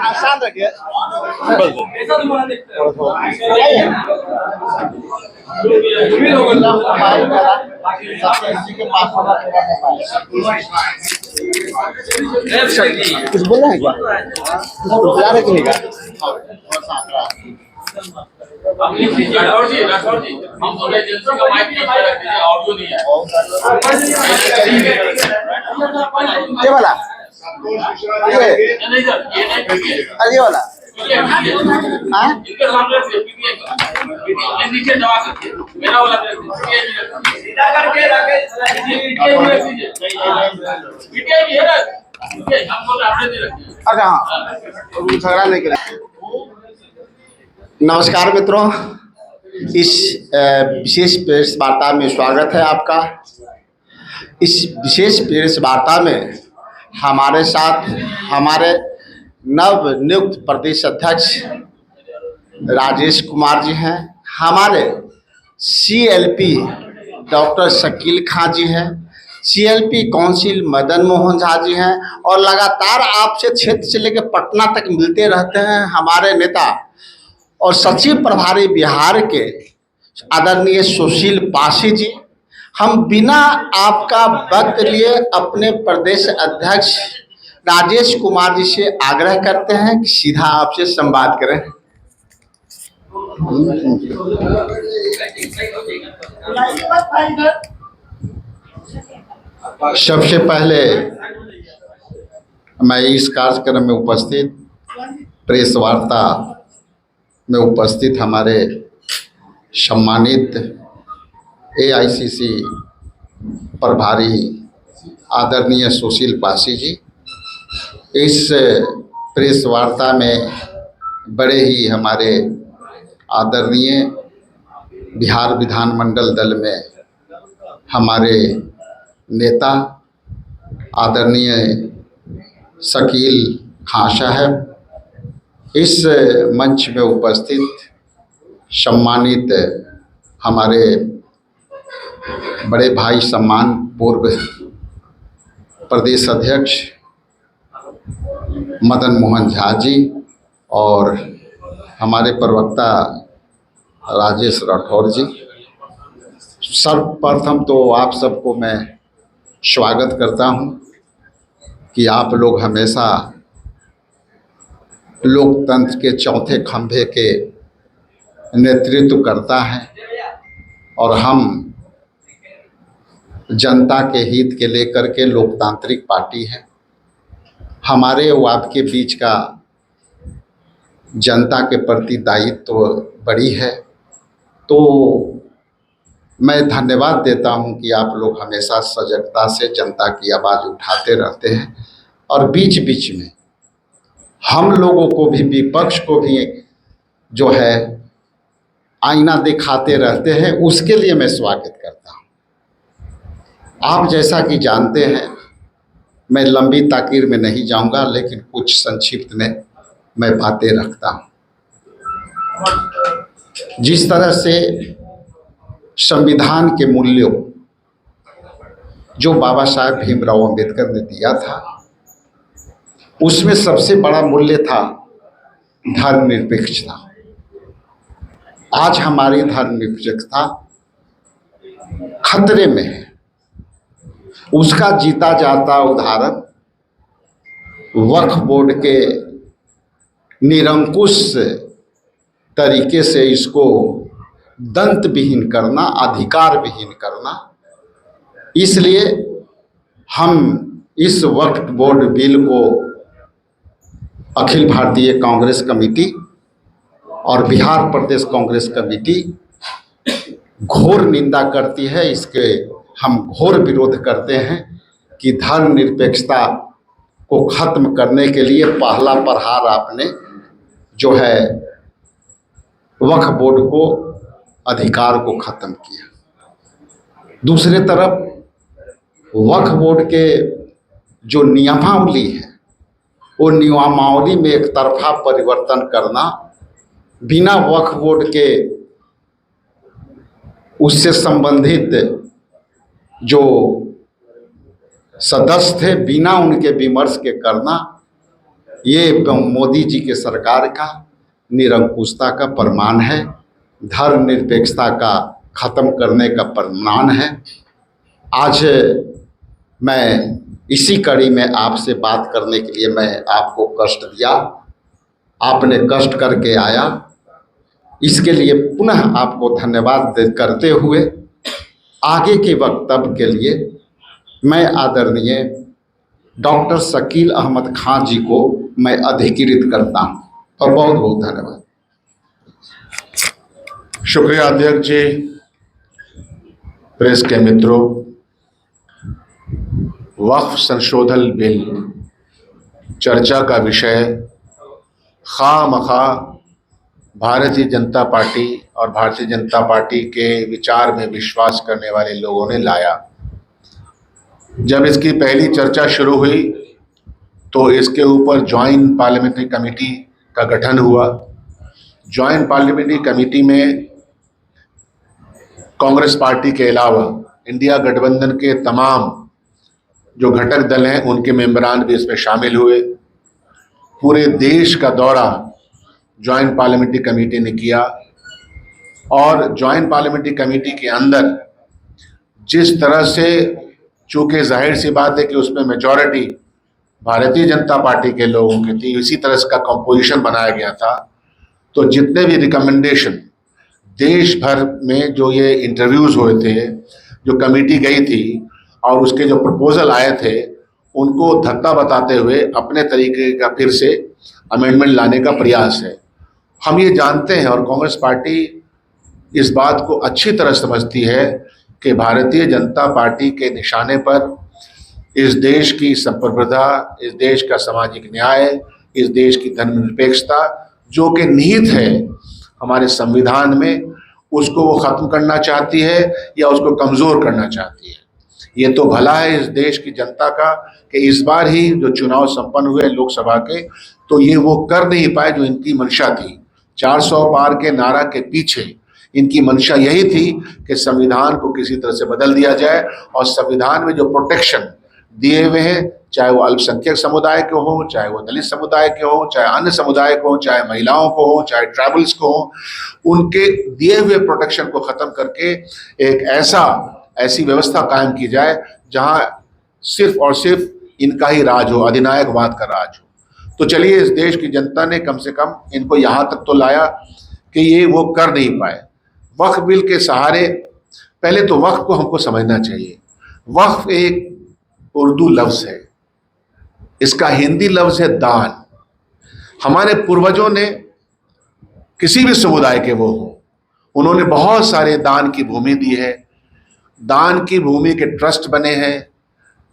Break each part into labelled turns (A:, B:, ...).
A: आसान रखिए। कुछ बोलना है क्या? बुला रहे कि नहीं का?
B: राठौर जी, हम तो एजेंसी का माइक नहीं रख दीजिए, ऑडियो नहीं है।
A: ये वाला,
B: नहीं सर, ये नहीं,
A: ये वाला, हाँ?
B: इनके सामने ये नीचे दबा करके, मेरा वाला सीधा करके रखे, पीटीआई भी है ना, हम बोल आपने नहीं रखी।
A: अच्छा हाँ, झगड़ा नहीं करें। नमस्कार मित्रों, इस विशेष प्रेस वार्ता में स्वागत है आपका। इस विशेष प्रेस वार्ता में हमारे साथ हमारे नव नियुक्त प्रदेश अध्यक्ष राजेश कुमार जी हैं, हमारे सीएलपी डॉक्टर शकील खां जी हैं, सीएलपी काउंसिल मदन मोहन झा जी हैं, और लगातार आपसे क्षेत्र से लेकर पटना तक मिलते रहते हैं हमारे नेता और सचिव प्रभारी बिहार के आदरणीय सुशील पासी जी। हम बिना आपका वक्त लिए अपने प्रदेश अध्यक्ष राजेश कुमार जी से आग्रह करते हैं कि सीधा आपसे संवाद करें। सबसे पहले मैं इस कार्यक्रम में उपस्थित प्रेस वार्ता में उपस्थित हमारे सम्मानित एआईसीसी प्रभारी आदरणीय सुशील पासी जी, इस प्रेस वार्ता में बड़े ही हमारे आदरणीय बिहार विधानमंडल दल में हमारे नेता आदरणीय शकील खां साहब, इस मंच में उपस्थित सम्मानित हमारे बड़े भाई सम्मान पूर्व प्रदेश अध्यक्ष मदन मोहन झा जी, और हमारे प्रवक्ता राजेश राठौर जी। सर्वप्रथम तो आप सबको मैं स्वागत करता हूं कि आप लोग हमेशा लोकतंत्र के चौथे खंभे के नेतृत्व करता है और हम जनता के हित के लेकर के लोकतांत्रिक पार्टी है। हमारे व आपके बीच का जनता के प्रति दायित्व तो बड़ी है, तो मैं धन्यवाद देता हूं कि आप लोग हमेशा सजगता से जनता की आवाज़ उठाते रहते हैं और बीच बीच में हम लोगों को भी, विपक्ष को भी जो है आईना दिखाते रहते हैं, उसके लिए मैं स्वागत करता हूं। आप जैसा कि जानते हैं, मैं लंबी ताकीर में नहीं जाऊंगा, लेकिन कुछ संक्षिप्त में मैं बातें रखता हूं। जिस तरह से संविधान के मूल्यों जो बाबा साहेब भीमराव अंबेडकर ने दिया था, उसमें सबसे बड़ा मूल्य था धर्मनिरपेक्षता। आज हमारी धर्मनिरपेक्षता खतरे में है। उसका जीता जाता उदाहरण वक्फ बोर्ड के निरंकुश तरीके से इसको दंत विहीन करना, अधिकार विहीन करना। इसलिए हम इस वक्फ बोर्ड बिल को अखिल भारतीय कांग्रेस कमेटी और बिहार प्रदेश कांग्रेस कमेटी घोर निंदा करती है। इसके हम घोर विरोध करते हैं कि धर्मनिरपेक्षता को खत्म करने के लिए पहला प्रहार आपने जो है वक्फ बोर्ड को अधिकार को ख़त्म किया। दूसरी तरफ वक्फ बोर्ड के जो नियमावली है वो नियमावली में एक तरफा परिवर्तन करना, बिना वक्फ बोर्ड के उससे संबंधित जो सदस्य थे बिना उनके विमर्श के करना, ये मोदी जी के सरकार का निरंकुशता का प्रमाण है, धर्मनिरपेक्षता का ख़त्म करने का प्रमाण है। आज मैं इसी कड़ी में आपसे बात करने के लिए मैं आपको कष्ट दिया, आपने कष्ट करके आया, इसके लिए पुनः आपको धन्यवाद करते हुए आगे के वक्तव्य के लिए मैं आदरणीय डॉक्टर शकील अहमद खान जी को मैं अधिकृत करता हूँ और बहुत बहुत धन्यवाद।
C: शुक्रिया अध्यक्ष जी। प्रेस के मित्रों, वक्फ संशोधन बिल चर्चा का विषय खामखा भारतीय जनता पार्टी और भारतीय जनता पार्टी के विचार में विश्वास करने वाले लोगों ने लाया। जब इसकी पहली चर्चा शुरू हुई तो इसके ऊपर जॉइंट पार्लियामेंट्री कमेटी का गठन हुआ। जॉइंट पार्लियामेंट्री कमेटी में कांग्रेस पार्टी के अलावा इंडिया गठबंधन के तमाम जो घटक दल हैं उनके मेंबरान भी इसमें शामिल हुए। पूरे देश का दौरा जॉइंट पार्लियामेंट्री कमेटी ने किया और जॉइंट पार्लियामेंट्री कमेटी के अंदर जिस तरह से, चूँकि जाहिर सी बात है कि उसमें मेजॉरिटी भारतीय जनता पार्टी के लोगों की थी, इसी तरह का कंपोजिशन बनाया गया था। तो जितने भी रिकमेंडेशन देश भर में जो ये इंटरव्यूज़ हुए थे, जो कमेटी गई थी और उसके जो प्रपोजल आए थे, उनको धक्का बताते हुए अपने तरीके का फिर से अमेंडमेंट लाने का प्रयास है। हम ये जानते हैं और कांग्रेस पार्टी इस बात को अच्छी तरह समझती है कि भारतीय जनता पार्टी के निशाने पर इस देश की संप्रभुता, इस देश का सामाजिक न्याय, इस देश की धर्मनिरपेक्षता जो कि निहित है हमारे संविधान में, उसको वो ख़त्म करना चाहती है या उसको कमज़ोर करना चाहती है। ये तो भला है इस देश की जनता का कि इस बार ही जो चुनाव संपन्न हुए लोकसभा के, तो ये वो कर नहीं पाए जो इनकी मंशा थी। 400 पार के नारा के पीछे इनकी मंशा यही थी कि संविधान को किसी तरह से बदल दिया जाए और संविधान में जो प्रोटेक्शन दिए हुए हैं, चाहे वो अल्पसंख्यक समुदाय के हों, चाहे वो दलित समुदाय के हों, चाहे अन्य समुदाय को हों, चाहे महिलाओं को हों, चाहे ट्राइबल्स को हों, उनके दिए हुए प्रोटेक्शन को ख़त्म करके एक ऐसी व्यवस्था कायम की जाए जहां सिर्फ और सिर्फ इनका ही राज हो, अधिनायकवाद का राज हो। तो चलिए, इस देश की जनता ने कम से कम इनको यहाँ तक तो लाया कि ये वो कर नहीं पाए। वक्फ बिल के सहारे, पहले तो वक्फ को हमको समझना चाहिए। वक्फ एक उर्दू लफ्ज़ है, इसका हिंदी लफ्ज़ है दान। हमारे पूर्वजों ने, किसी भी समुदाय के वो हों, उन्होंने बहुत सारे दान की भूमि दी है। दान की भूमि के ट्रस्ट बने हैं,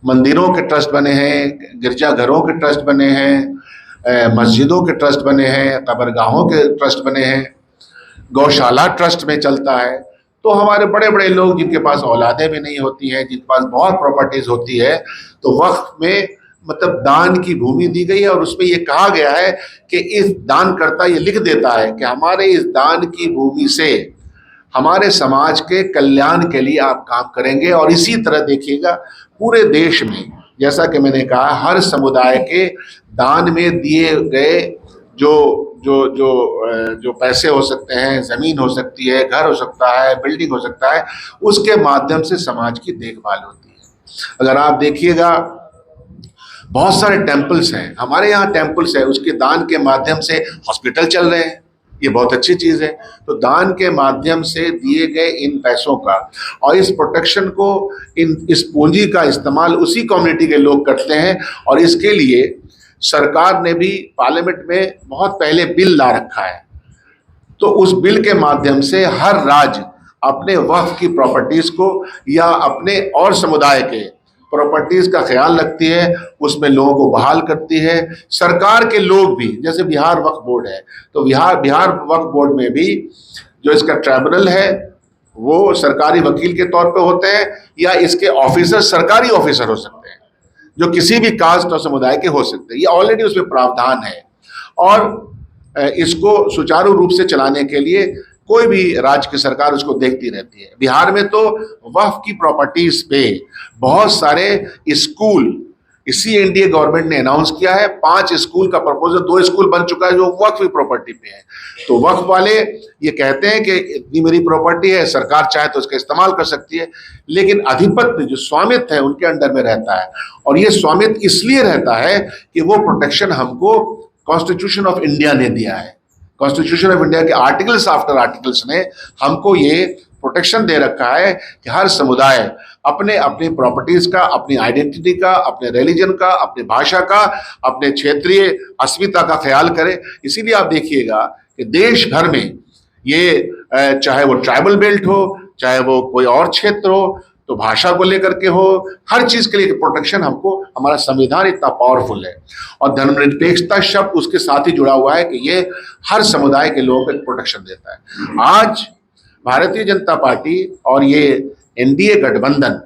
C: मंदिरों के ट्रस्ट बने हैं, गिरजाघरों के ट्रस्ट बने हैं, मस्जिदों के ट्रस्ट बने हैं, कब्रगाहों के ट्रस्ट बने हैं, गौशाला ट्रस्ट में चलता है। तो हमारे बड़े बड़े लोग जिनके पास औलादें भी नहीं होती हैं, जिनके पास बहुत प्रॉपर्टीज होती है, तो वक्फ में मतलब दान की भूमि दी गई है और उसमें ये कहा गया है कि इस दानकर्ता ये लिख देता है कि हमारे इस दान की भूमि से हमारे समाज के कल्याण के लिए आप काम करेंगे। और इसी तरह देखिएगा पूरे देश में, जैसा कि मैंने कहा, हर समुदाय के दान में दिए गए जो पैसे हो सकते हैं, ज़मीन हो सकती है, घर हो सकता है, बिल्डिंग हो सकता है, उसके माध्यम से समाज की देखभाल होती है। अगर आप देखिएगा, बहुत सारे टेम्पल्स हैं, हमारे यहाँ टेम्पल्स है, उसके दान के माध्यम से हॉस्पिटल चल रहे हैं, ये बहुत अच्छी चीज़ है। तो दान के माध्यम से दिए गए इन पैसों का और इस प्रोटेक्शन को, इस पूंजी का इस्तेमाल उसी कम्युनिटी के लोग करते हैं। और इसके लिए सरकार ने भी पार्लियामेंट में बहुत पहले बिल ला रखा है। तो उस बिल के माध्यम से हर राज्य अपने वक्फ की प्रॉपर्टीज़ को या अपने और समुदाय के प्रॉपर्टीज का ख्याल रखती है, उसमें लोगों को बहाल करती है। सरकार के लोग भी, जैसे बिहार वक्फ बोर्ड है, तो बिहार वक्फ बोर्ड में भी जो इसका ट्राइब्यूनल है वो सरकारी वकील के तौर पे होते हैं, या इसके ऑफिसर सरकारी ऑफिसर हो सकते हैं जो किसी भी कास्ट और समुदाय के हो सकते हैं। ये ऑलरेडी उसमें प्रावधान है, और इसको सुचारू रूप से चलाने के लिए कोई भी राज्य की सरकार उसको देखती रहती है। बिहार में तो वक्फ की प्रॉपर्टीज पे बहुत सारे स्कूल, इसी एनडीए गवर्नमेंट ने अनाउंस किया है, 5 स्कूल का प्रपोजल, 2 स्कूल बन चुका है जो वक्फ प्रॉपर्टी पे है। तो वक्फ वाले ये कहते हैं कि इतनी मेरी प्रॉपर्टी है, सरकार चाहे तो उसका इस्तेमाल कर सकती है, लेकिन अधिपत्य जो स्वामित्व है उनके अंडर में रहता है। और ये स्वामित्व इसलिए रहता है कि वो प्रोटेक्शन हमको कॉन्स्टिट्यूशन ऑफ इंडिया ने दिया है। कॉन्स्टिट्यूशन ऑफ इंडिया के आर्टिकल्स आफ्टर आर्टिकल्स ने हमको ये प्रोटेक्शन दे रखा है कि हर समुदाय अपने अपने प्रॉपर्टीज का, अपनी आइडेंटिटी का, अपने रिलीजन का, अपनी भाषा का, अपने क्षेत्रीय अस्मिता का ख्याल करे। इसीलिए आप देखिएगा कि देश भर में ये चाहे वो ट्राइबल बेल्ट हो, चाहे वो कोई और क्षेत्र हो, तो भाषा को लेकर के हो, हर चीज के लिए प्रोटेक्शन हमको, हमारा संविधान इतना पावरफुल है। और धर्मनिरपेक्षता शब्द उसके साथ ही जुड़ा हुआ है कि ये हर समुदाय के लोगों को प्रोटेक्शन देता है। आज भारतीय जनता पार्टी और ये एनडीए गठबंधन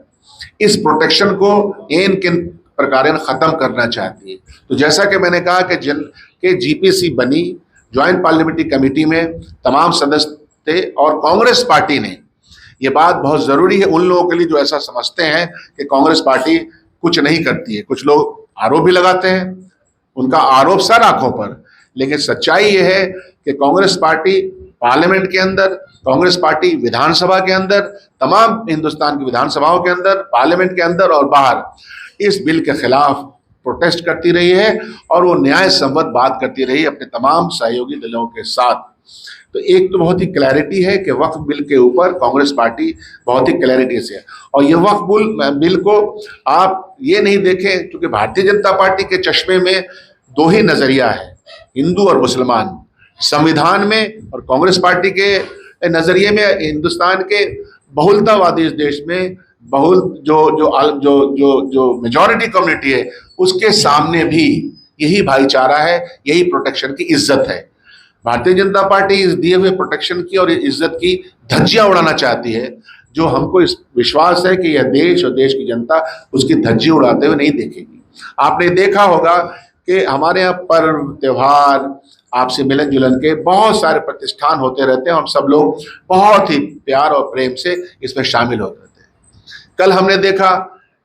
C: इस प्रोटेक्शन को इन किन प्रकार खत्म करना चाहती है। तो जैसा कि मैंने कहा कि जीपीसी बनी, ज्वाइंट पार्लियामेंट्री कमेटी में तमाम सदस्य थे, और कांग्रेस पार्टी ने, ये बात बहुत जरूरी है उन लोगों के लिए जो ऐसा समझते हैं कि कांग्रेस पार्टी कुछ नहीं करती है। कुछ लोग आरोप भी लगाते हैं, उनका आरोप सर आंखों पर, लेकिन सच्चाई ये है कि कांग्रेस पार्टी पार्लियामेंट के अंदर, कांग्रेस पार्टी विधानसभा के अंदर, तमाम हिंदुस्तान की विधानसभाओं के अंदर, पार्लियामेंट के अंदर और बाहर इस बिल के खिलाफ प्रोटेस्ट करती रही है, और वो न्याय संबद्ध बात करती रही अपने तमाम सहयोगी दलों के साथ। तो एक तो बहुत ही क्लैरिटी है कि वक्फ बिल के ऊपर कांग्रेस पार्टी बहुत ही क्लैरिटी से है। और ये वक्फ बिल को आप ये नहीं देखें, क्योंकि भारतीय जनता पार्टी के चश्मे में 2 ही नजरिया है, हिंदू और मुसलमान, संविधान में, और कांग्रेस पार्टी के नजरिए में हिंदुस्तान के बहुलतावादी इस देश में बहुल जो मेजॉरिटी कम्युनिटी है उसके सामने भी यही भाईचारा है, यही प्रोटेक्शन की इज्जत है। भारतीय जनता पार्टी इस दिए हुए प्रोटेक्शन की और इज्जत की धज्जियां उड़ाना चाहती है, जो हमको इस विश्वास है कि यह देश और देश की जनता उसकी धज्जी उड़ाते हुए नहीं देखेगी। आपने देखा होगा कि हमारे यहाँ पर्व त्योहार, आपसे मिलन जुलन के बहुत सारे प्रतिष्ठान होते रहते हैं, हम सब लोग बहुत ही प्यार और प्रेम से इसमें शामिल होते रहते हैं। कल हमने देखा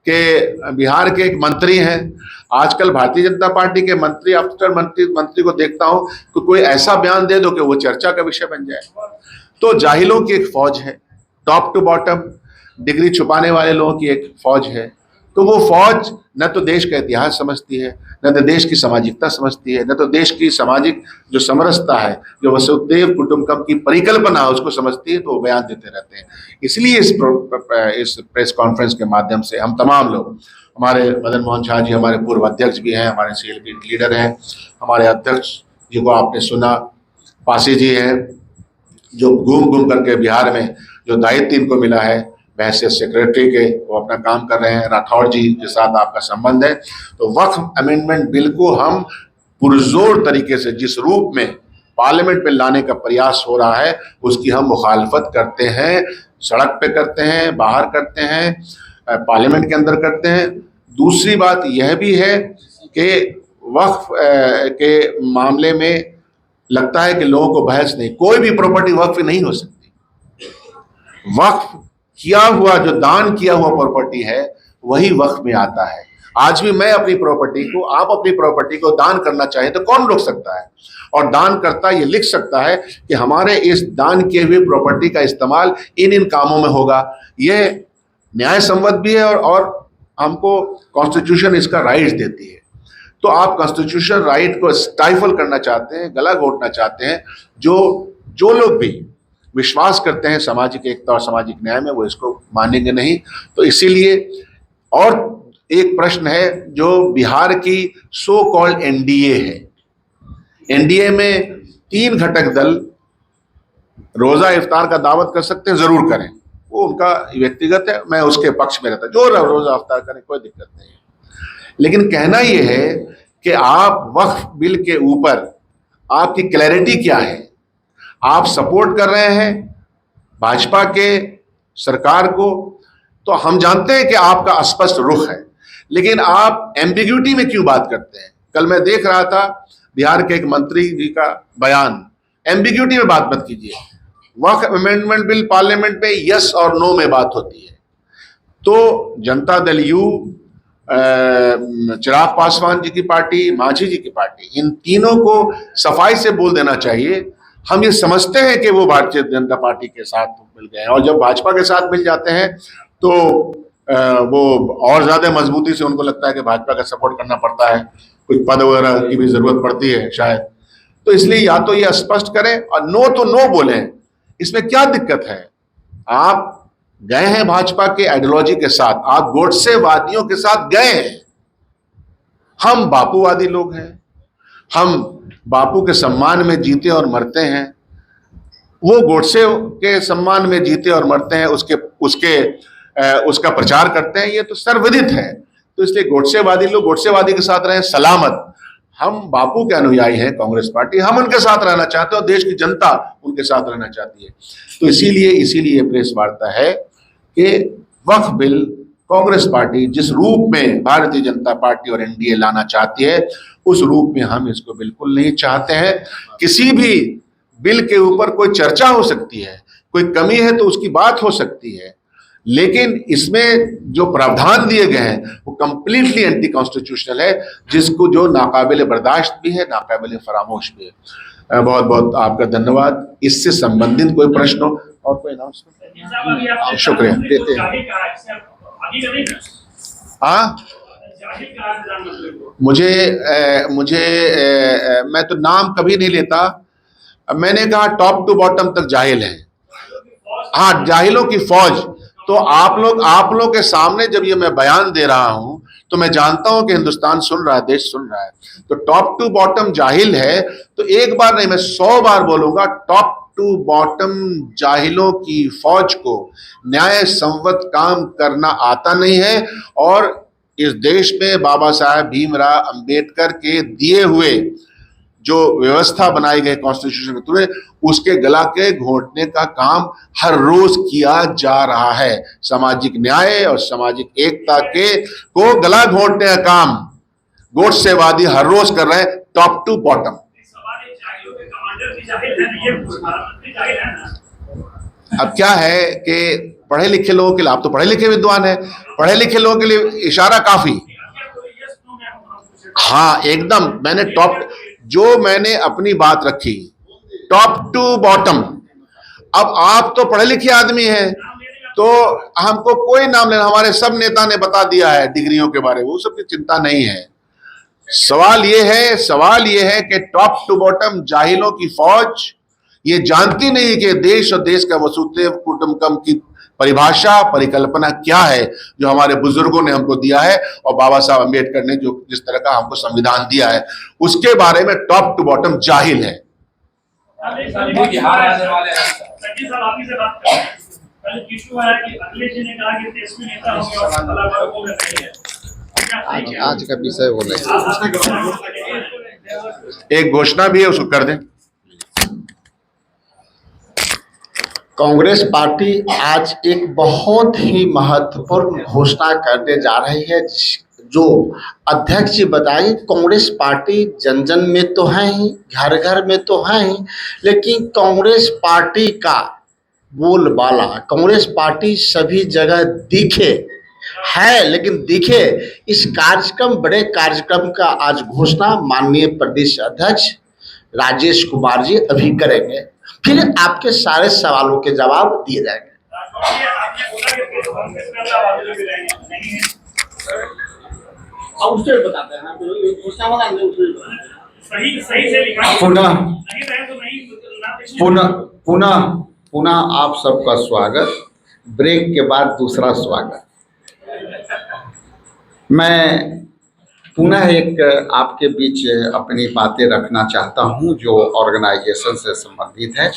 C: कि बिहार के एक मंत्री हैं, आजकल भारतीय जनता पार्टी के मंत्री, अफसर मंत्री को देखता हूं कि कोई ऐसा बयान दे दो कि वो चर्चा का विषय बन जाए। तो जाहिलों की एक फौज है, टॉप टू बॉटम डिग्री छुपाने वाले लोगों की एक फौज है। तो वो फौज न तो देश का इतिहास समझती है, न तो देश की सामाजिकता समझती है, न तो देश की सामाजिक जो समरसता है, जो वसुधैव कुटुंबकम की परिकल्पना है उसको समझती है, तो वो बयान देते रहते हैं। इसलिए इस प्रेस कॉन्फ्रेंस के माध्यम से हम तमाम लोग, हमारे मदन मोहन झा जी हमारे पूर्व अध्यक्ष भी हैं, हमारे सीएलपी लीडर हैं, हमारे अध्यक्ष जी को आपने सुना, पासी जी हैं जो घूम करके बिहार में जो दायित्व इनको मिला है हैसियत सेक्रेटरी के, वो अपना काम कर रहे हैं, राठौड़ जी के साथ आपका संबंध है। तो वक्फ अमेंडमेंट बिल को हम पुरजोर तरीके से जिस रूप में पार्लियामेंट में लाने का प्रयास हो रहा है उसकी हम मुखालफत करते हैं, सड़क पे करते हैं, बाहर करते हैं, पार्लियामेंट के अंदर करते हैं। दूसरी बात यह भी है कि वक्फ के मामले में लगता है कि लोगों को बहस नहीं, कोई भी प्रॉपर्टी वक्फ नहीं हो सकती। वक्फ किया हुआ, जो दान किया हुआ प्रॉपर्टी है वही वक्फ में आता है। आज भी मैं अपनी प्रॉपर्टी को, आप अपनी प्रॉपर्टी को दान करना चाहें तो कौन रोक सकता है? और दान करता ये लिख सकता है कि हमारे इस दान किए हुए प्रॉपर्टी का इस्तेमाल इन कामों में होगा। ये न्याय संबद्ध भी है और हमको कॉन्स्टिट्यूशन इसका राइट्स देती है। तो आप कॉन्स्टिट्यूशन राइट को स्टाइफल करना चाहते हैं, गला घोटना चाहते हैं, जो लोग भी विश्वास करते हैं सामाजिक एकता और सामाजिक न्याय में, वो इसको मानेंगे नहीं। तो इसीलिए और एक प्रश्न है जो बिहार की सो कॉल्ड एनडीए है, एनडीए में 3 घटक दल रोजा इफ्तार का दावत कर सकते हैं, जरूर करें, वो उनका व्यक्तिगत है, मैं उसके पक्ष में रहता, जो रोज रफ्तार करें, कोई दिक्कत नहीं है। लेकिन कहना ये है कि आप वक्फ बिल के ऊपर आपकी क्लैरिटी क्या है? आप सपोर्ट कर रहे हैं भाजपा के सरकार को, तो हम जानते हैं कि आपका स्पष्ट रुख है, लेकिन आप एम्बिग्यूटी में क्यों बात करते हैं? कल मैं देख रहा था बिहार के एक मंत्री जी का बयान, एम्बिग्यूटी में बात मत कीजिए। वक्फ अमेंडमेंट बिल पार्लियामेंट में यस और नो में बात होती है। तो जनता दल यू, चिराग पासवान जी की पार्टी, मांझी जी की पार्टी, इन तीनों को सफाई से बोल देना चाहिए। हम ये समझते हैं कि वो भारतीय जनता पार्टी के साथ मिल गए हैं, और जब भाजपा के साथ मिल जाते हैं तो वो और ज्यादा मजबूती से उनको लगता है कि भाजपा का सपोर्ट करना पड़ता है, कुछ पद वगैरह की भी जरूरत पड़ती है शायद। तो इसलिए या तो ये स्पष्ट करें और नो तो नो बोलें, इसमें क्या दिक्कत है? आप गए हैं भाजपा के आइडियोलॉजी के साथ, आप गोडसेवादियों के साथ गए हैं। हम बापूवादी लोग हैं, हम बापू के सम्मान में जीते और मरते हैं, वो गोडसे के सम्मान में जीते और मरते हैं, उसका प्रचार करते हैं, ये तो सर्वविदित है। तो इसलिए गोडसेवादी लोग गोडसेवादी के साथ रहें, सलामत। हम बापू के अनुयायी हैं, कांग्रेस पार्टी, हम उनके साथ रहना चाहते हैं और देश की जनता उनके साथ रहना चाहती है। तो इसीलिए प्रेस वार्ता है कि वक्फ बिल कांग्रेस पार्टी जिस रूप में भारतीय जनता पार्टी और एनडीए लाना चाहती है, उस रूप में हम इसको बिल्कुल नहीं चाहते हैं। किसी भी बिल के ऊपर कोई चर्चा हो सकती है, कोई कमी है तो उसकी बात हो सकती है, लेकिन इसमें जो प्रावधान दिए गए हैं वो कंप्लीटली एंटी कॉन्स्टिट्यूशनल है, जो नाकाबिले बर्दाश्त भी है, नाकाबिले फरामोश भी है। बहुत बहुत आपका धन्यवाद। इससे संबंधित कोई प्रश्न हो और कोई अनाउंसमेंट? शुक्रिया देते हैं। हाँ, मैं तो नाम कभी नहीं लेता। मैंने कहा टॉप टू बॉटम तक जाहिल है। हाँ, जाहिलों की फौज। तो आप लोग के सामने जब ये मैं बयान दे रहा हूं तो मैं जानता हूं कि हिंदुस्तान सुन रहा है, देश सुन रहा है। तो टॉप टू बॉटम जाहिल है तो एक बार नहीं, मैं 100 बार बोलूंगा, टॉप टू बॉटम जाहिलों की फौज को न्याय संवत काम करना आता नहीं है। और इस देश में बाबा साहब भीमराव अंबेडकर के दिए हुए जो व्यवस्था बनाई गई कॉन्स्टिट्यूशन के थ्रू, उसके गला के घोंटने का काम हर रोज किया जा रहा है। सामाजिक न्याय और सामाजिक एकता को गला घोंटने का काम गोडसेवादी हर रोज कर रहे हैं, टॉप टू बॉटम। अब क्या है कि पढ़े लिखे लोगों के लिए, आप तो पढ़े लिखे विद्वान हैं, पढ़े लिखे लोगों के लिए इशारा काफी। हाँ एकदम, मैंने अपनी बात रखी, टॉप टू बॉटम। अब आप तो पढ़े लिखे आदमी हैं तो हमको कोई नाम लेना, हमारे सब नेता ने बता दिया है डिग्रियों के बारे में, वो सब की चिंता नहीं है। सवाल ये है कि टॉप टू बॉटम जाहिलों की फौज ये जानती नहीं कि देश और देश का वसुधैव कुटुंबकम की परिभाषा, परिकल्पना क्या है जो हमारे बुजुर्गों ने हमको दिया है और बाबा साहब अम्बेडकर ने जो जिस तरह का हमको संविधान दिया है, उसके बारे में टॉप टू बॉटम जाहिल है।
A: आज का विषय बोले,
C: एक घोषणा भी है, उसको कर दें।
A: कांग्रेस पार्टी आज एक बहुत ही महत्वपूर्ण घोषणा करने जा रही है, जो अध्यक्ष जी बताएंगे। कांग्रेस पार्टी जन जन में तो है ही, घर घर में तो है ही, लेकिन कांग्रेस पार्टी का बोलबाला, कांग्रेस पार्टी सभी जगह दिखे है, लेकिन दिखे इस कार्यक्रम, बड़े कार्यक्रम का आज घोषणा माननीय प्रदेश अध्यक्ष राजेश कुमार जी अभी करेंगे, फिर आपके सारे सवालों के जवाब दिए जाएंगे। पुनः आप सबका स्वागत। ब्रेक के बाद दूसरा स्वागत। मैं पुनः एक आपके बीच अपनी बातें रखना चाहता हूं जो ऑर्गेनाइजेशन से संबंधित है।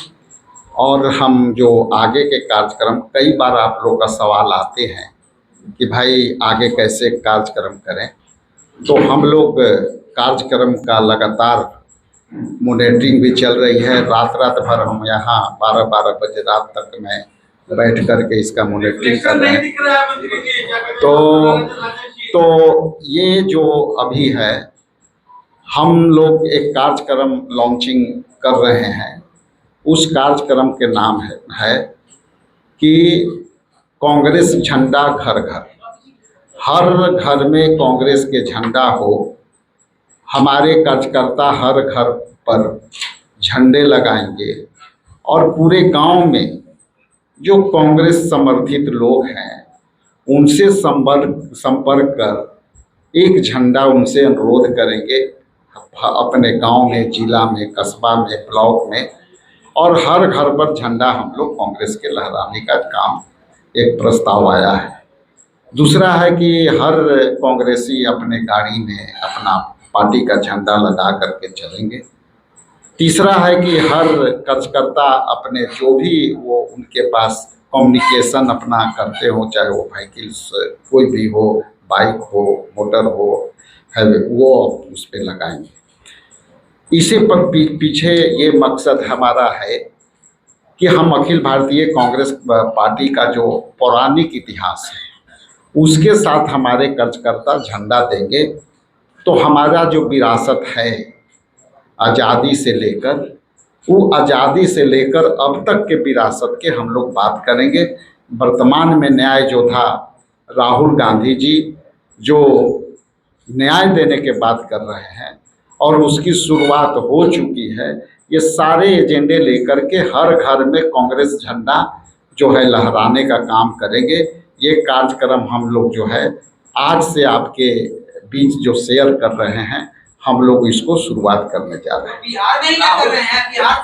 D: और हम जो आगे के कार्यक्रम, कई बार आप लोगों का सवाल आते हैं कि भाई आगे कैसे कार्यक्रम करें, तो हम लोग कार्यक्रम का लगातार मॉनिटरिंग भी चल रही है। रात रात भर हम यहाँ 12-12 बजे रात तक में बैठ कर के इसका मॉनिटरिंग कर रहे हैं। तो ये जो अभी है, हम लोग एक कार्यक्रम लॉन्चिंग कर रहे हैं। उस कार्यक्रम के नाम है कि कांग्रेस झंडा घर घर, हर घर में कांग्रेस के झंडा हो। हमारे कार्यकर्ता हर घर पर झंडे लगाएंगे और पूरे गांव में जो कांग्रेस समर्थित लोग हैं उनसे संपर्क कर एक झंडा उनसे अनुरोध करेंगे अपने गांव में, जिला में, कस्बा में, ब्लॉक में, और हर घर पर झंडा हम लोग कांग्रेस के लहराने का काम, एक प्रस्ताव आया है। दूसरा है कि हर कांग्रेसी अपने गाड़ी में अपना पार्टी का झंडा लगा करके चलेंगे। तीसरा है कि हर कार्यकर्ता अपने जो भी वो उनके पास कम्युनिकेशन अपना करते हो, चाहे वो व्हीकल्स कोई भी हो, बाइक हो, मोटर हो, है वो उस पर लगाएंगे। इसी पर पीछे ये मकसद हमारा है कि हम अखिल भारतीय कांग्रेस पार्टी का जो पौराणिक इतिहास है उसके साथ हमारे कार्यकर्ता झंडा देंगे। तो हमारा जो विरासत है आज़ादी से लेकर, वो आज़ादी से लेकर अब तक के विरासत के हम लोग बात करेंगे। वर्तमान में न्याय योद्धा राहुल गांधी जी जो न्याय देने के बात कर रहे हैं और उसकी शुरुआत हो चुकी है, ये सारे एजेंडे लेकर के हर घर में कांग्रेस झंडा जो है लहराने का काम करेंगे। ये कार्यक्रम हम लोग जो है आज से आपके बीच जो शेयर कर रहे हैं, हम लोग इसको शुरुआत करने जा रहे हैं।
B: बिहार में क्या कर रहे हैं? बिहार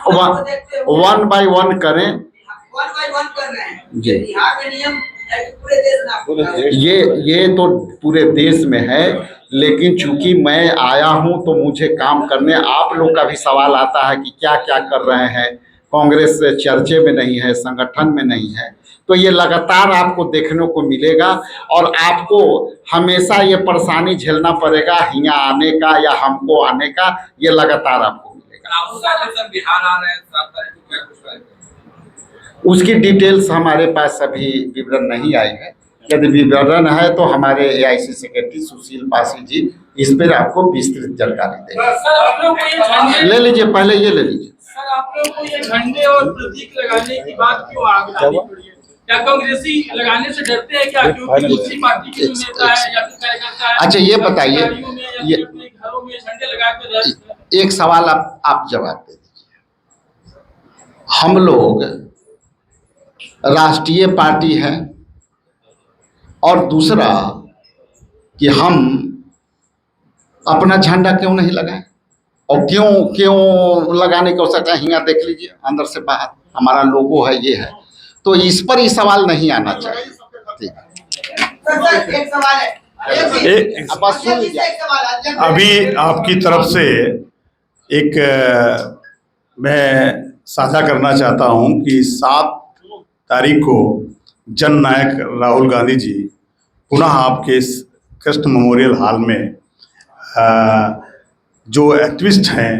D: वन बाय वन करें,
B: वन बाय वन कर रहे हैं
D: जी।
B: बिहार में नियम है कि पूरे देश में
D: ये तो पूरे देश में है, लेकिन चूंकि मैं आया हूं तो मुझे काम करने, आप लोग का भी सवाल आता है कि क्या क्या कर रहे हैं, कांग्रेस चर्चे में नहीं है, संगठन में नहीं है, तो ये लगातार आपको देखने को मिलेगा और आपको हमेशा ये परेशानी झेलना पड़ेगा यहाँ आने का या हमको आने का, ये लगातार आपको मिलेगा।
B: राहुल गांधी सर बिहार आ रहे हैं 7 तारीख को, क्या कुछ है?
D: उसकी डिटेल्स हमारे पास अभी विवरण नहीं आई है। यदि विवरण है तो हमारे AIC सेक्रेटरी सुशील पासी जी इस पर आपको विस्तृत जानकारी देंगे।
B: सर आप लोग को ये झंडे,
D: ले लीजिए, पहले ये ले लीजिए।
B: सर आप लोग को ये झंडे और प्रतीक लगाने की बात क्यों आगे आनी पड़ी है? क्या कांग्रेसी लगाने से डरते हैं क्या? क्योंकि दूसरी पार्टी के जो नेता है या फिर कार्यकर्ता है,
D: अच्छा ये बताइए,
B: गाड़ियों में या फिर अपने घरों में झंडे लगा के रहते हैं।
D: एक सवाल आप जवाब दे दीजिए। हम लोग राष्ट्रीय पार्टी है और दूसरा कि हम अपना झंडा क्यों नहीं लगाएं, और क्यों लगाने की आवश्यकता है? यहाँ देख लीजिए, अंदर से बाहर हमारा लोगो है, ये है, तो इस पर ही सवाल नहीं आना चाहिए। ठीक
B: सर एक सवाल है,
D: अब बस सुन लीजिए।
E: अभी आपकी तरफ से एक मैं साझा करना चाहता हूं कि 7 तारीख को जन नायक राहुल गांधी जी पुनः आपके इस कृष्ण मेमोरियल हॉल में जो एक्टिविस्ट हैं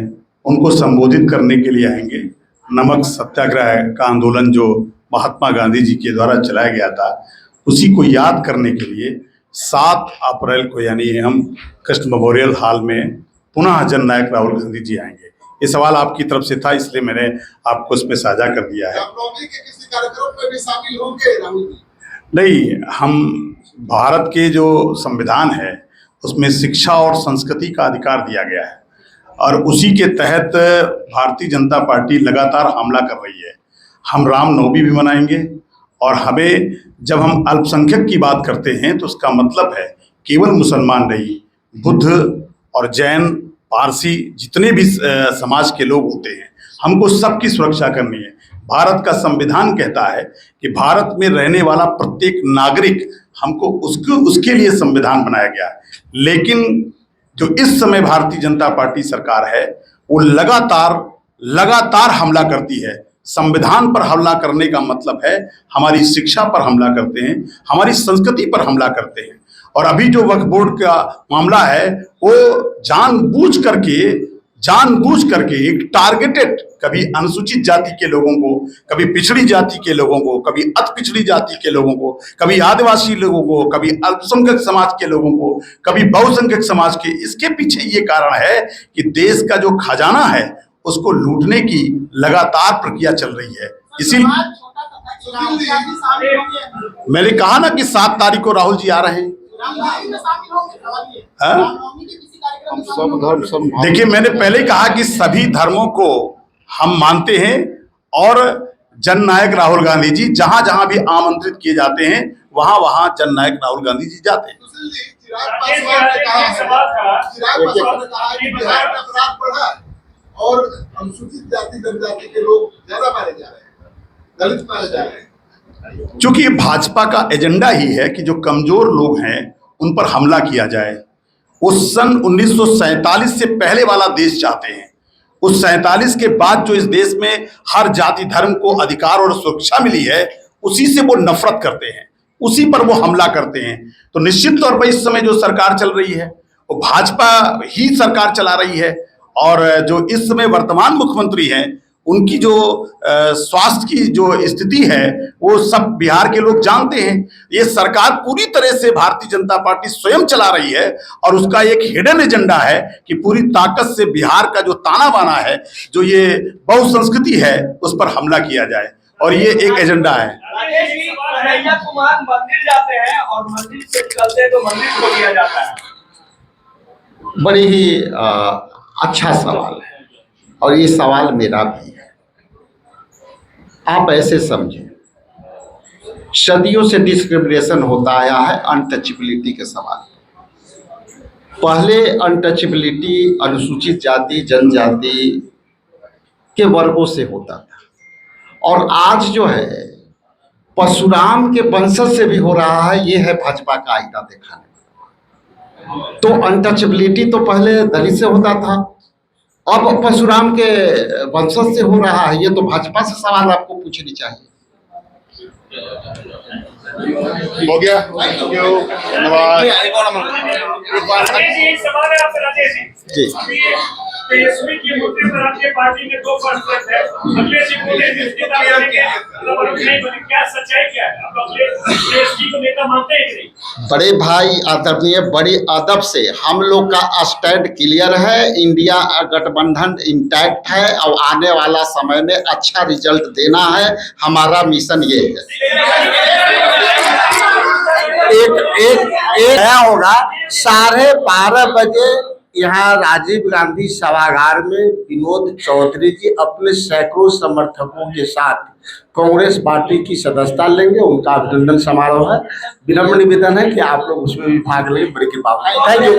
E: उनको संबोधित करने के लिए आएंगे। नमक सत्याग्रह का आंदोलन जो महात्मा गांधी जी के द्वारा चलाया गया था, उसी को याद करने के लिए 7 अप्रैल को यानी हम कृष्ण मेमोरियल हॉल में पुनः जन नायक राहुल गांधी जी आएंगे। ये सवाल आपकी तरफ से था, इसलिए मैंने आपको उसमें साझा कर दिया है।
C: किसी कार्यक्रम में भी शामिल होंगे राहुल जी?
E: नहीं, हम भारत के जो संविधान है उसमें शिक्षा और संस्कृति का अधिकार दिया गया है और उसी के तहत भारतीय जनता पार्टी लगातार हमला कर रही है। हम रामनवमी भी मनाएंगे और हमें जब हम अल्पसंख्यक की बात करते हैं तो उसका मतलब है केवल मुसलमान नहीं, बुद्ध और जैन, पारसी जितने भी समाज के लोग होते हैं, हमको सबकी सुरक्षा करनी है। भारत का संविधान कहता है कि भारत में रहने वाला प्रत्येक नागरिक, हमको उसके लिए संविधान बनाया गया है। लेकिन जो इस समय भारतीय जनता पार्टी सरकार है वो लगातार हमला करती है संविधान पर हमला करने का मतलब है हमारी शिक्षा पर हमला करते हैं, हमारी संस्कृति पर हमला करते हैं। और अभी जो वक्फ बोर्ड का मामला है वो जानबूझ करके एक टारगेटेड, कभी अनुसूचित जाति के लोगों को, कभी पिछड़ी जाति के लोगों को, कभी अति पिछड़ी जाति के लोगों को, कभी आदिवासी लोगों को, कभी अल्पसंख्यक समाज के लोगों को, कभी बहुसंख्यक समाज के। इसके पीछे ये कारण है कि देश का जो खजाना है उसको लूटने की लगातार प्रक्रिया चल रही है। इसीलिए मैंने कहा ना कि 7 तारीख को राहुल जी आ रहे हैं। देखिए, मैंने पहले कहा कि सभी धर्मों को हम मानते हैं और जननायक राहुल गांधी जी जहां जहां भी आमंत्रित किए जाते हैं वहां वहां जननायक राहुल गांधी जी जाते हैं।
F: और अनुसूचित जाति जनजाति के लोग ज्यादा मारे जा रहे हैं, दलित मारे जा रहे हैं।
E: क्योंकि भाजपा का एजेंडा ही है कि जो कमजोर लोग हैं उन पर हमला किया जाए। वो सन 1947 से पहले वाला देश चाहते हैं। उस 47 के बाद जो इस देश में हर जाति धर्म को अधिकार और सुरक्षा मिली है, उसी से वो नफरत करते हैं, उसी पर वो हमला करते हैं। तो निश्चित तौर पर इस समय जो सरकार चल रही है वो भाजपा ही सरकार चला रही है। और जो इस समय वर्तमान मुख्यमंत्री हैं उनकी जो स्वास्थ्य की जो स्थिति है वो सब बिहार के लोग जानते हैं। ये सरकार पूरी तरह से भारतीय जनता पार्टी स्वयं चला रही है और उसका एक हिडन एजेंडा है कि पूरी ताकत से बिहार का जो ताना बाना है, जो ये बहुसंस्कृति है, उस पर हमला किया जाए। और ये एक एजेंडा है।
B: कन्हैया कुमार मंदिर जाते हैं और मंदिर से निकलते हैं तो मंदिर को दिया जाता है।
D: बड़ी ही अच्छा सवाल है और ये सवाल मेरा भी है। आप ऐसे समझें, सदियों से डिस्क्रिमिनेशन होता आया है अनटचेबिलिटी के सवाल। पहले अनटचेबिलिटी अनुसूचित जाति जनजाति के वर्गों से होता था और आज जो है परशुराम के वंशज से भी हो रहा है। ये है भाजपा का आईना दिखाने। तो अनटचेबिलिटी तो पहले दलित से होता था, अब परशुराम के वंशज से हो रहा है। ये तो भाजपा से सवाल आपको पूछनी चाहिए।
C: हो गया, थैंक यू, धन्यवाद।
B: सवाल है आपसे राजेश
D: जी,
B: तेजस्वी की मुद्दे पर आपके पार्टी में 2% है, अगले जी बोले क्या सच्चाई क्या है? आप अगले तेजस्वी को नेता मानते हैं कि नहीं?
D: बड़े भाई आदरणीय, बड़ी अदब से हम लोग का स्टैंड क्लियर है। इंडिया गठबंधन इंटैक्ट है और आने वाला समय में अच्छा रिजल्ट देना है। हमारा मिशन ये है।
A: एक नया होगा 12:30 बजे यहाँ राजीव गांधी सभागार में विनोद चौधरी जी अपने सैकड़ों समर्थकों के साथ कांग्रेस पार्टी की सदस्यता लेंगे। उनका अभिनंदन समारोह है। विनम्र निवेदन है कि आप लोग उसमें भी भाग लें। बड़ी कृपा। Thank you.